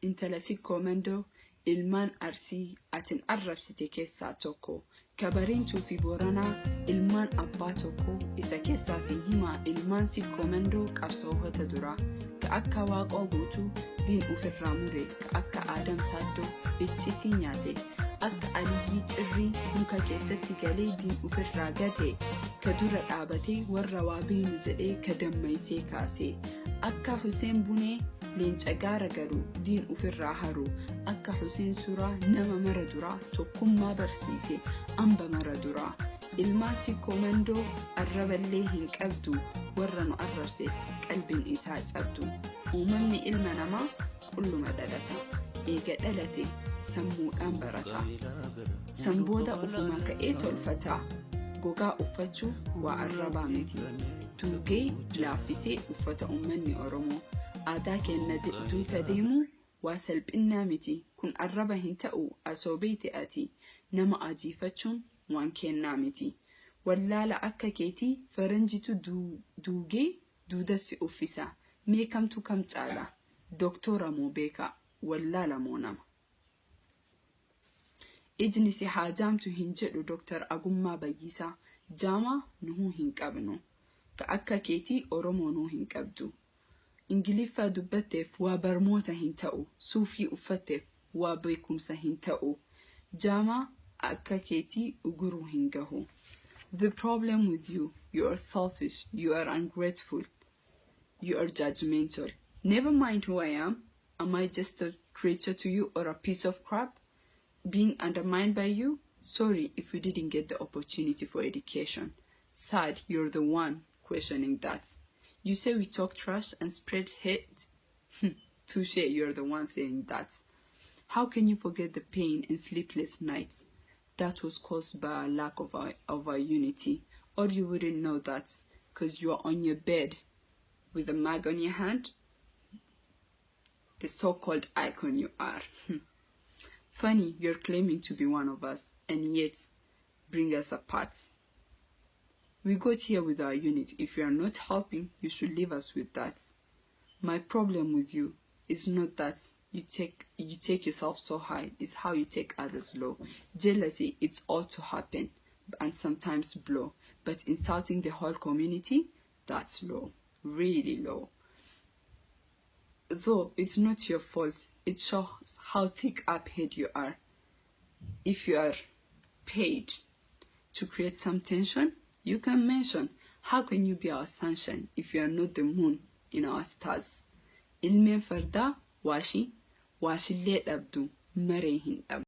intala sikko mandoo ilmaan arsii atin arrabsite keessaa tokko kabariintuu fi booranaa ilmaan abbaa tokko isa keessaa si himaa ilmaan sikko mandoo qabsoofata duraa ka akka waaqoo guutuu diin ofirraa mure ka akka aadam saaddoo iccitii nyaate akka aliyyii cirrii muka keessatti galee diin ofirraa gate ka dura dhaabatee warra waa beenu jedhee ka dammaysee kaasee akka Huseen Bunee leenca gaara garuu diin ofirraa haru akka Huseen Suraa nama mara duraa tokkummaa barsiise amba mara duraa ilmaan sikko mandoo arraballee hin qabdu warra nu arrabse qalbiin isaa cabdu uumamni ilma namaa qulluma dhalata eega dhalate sammuudhaan barata sanbooda ufuma ka'ee tolfata gogaa uffachuu waa arrabaa miti tuugee laaffisee uffata uummanni Oromoo aadaa kenna duuka deemu waa salphinnaa miti kun arraba hin ta'u asoobeeti ati nama ajiifachuun waan kennaa miti wallaala akka keetii faranjitu duugee duudassi uffisa mee kamtu kam caala doktora moo beeka wallaala moo nama ijni si haa jaamtu hin jedhu Dr.aguma bayyisa jaamaa nuhuu hin qabnu ka akka keetii Oromoo nuu hin qabdu Ingiliffaa dubbatteef waa barmoota hin ta'u suufii uffatteef waa beekumsa hin ta'u jaamaa akka keetii uguruu hin gahu The problem with you are selfish, you are ungrateful, you are judgmental. Never mind who I am I just a creature to you or a piece of crap being undermined by you? Sorry if you didn't get the opportunity for education. Sad, you're the one questioning that. You say we talk trash and spread hate? Touche, you're the one saying that. How can you forget the pain and sleepless nights that was caused by a lack of our unity? Or you wouldn't know that because you are on your bed with a mag on your hand? The so-called icon you are. Funny, you're claiming to be one of us and yet bring us apart. We got here with our unit. If you are not helping, you should leave us with that. My problem with you is not that you take yourself so high, it's how you take others low. Jealousy, it's all to happen and sometimes blow. But insulting the whole community, that's low, really low. Though it's not your fault, it shows how thick-up head you are. If you are paid to create some tension, you can mention, how can you be our sunshine if you are not the moon in our stars? Ilmeen fardaa waashillee dhabdu maree hin dhabdu.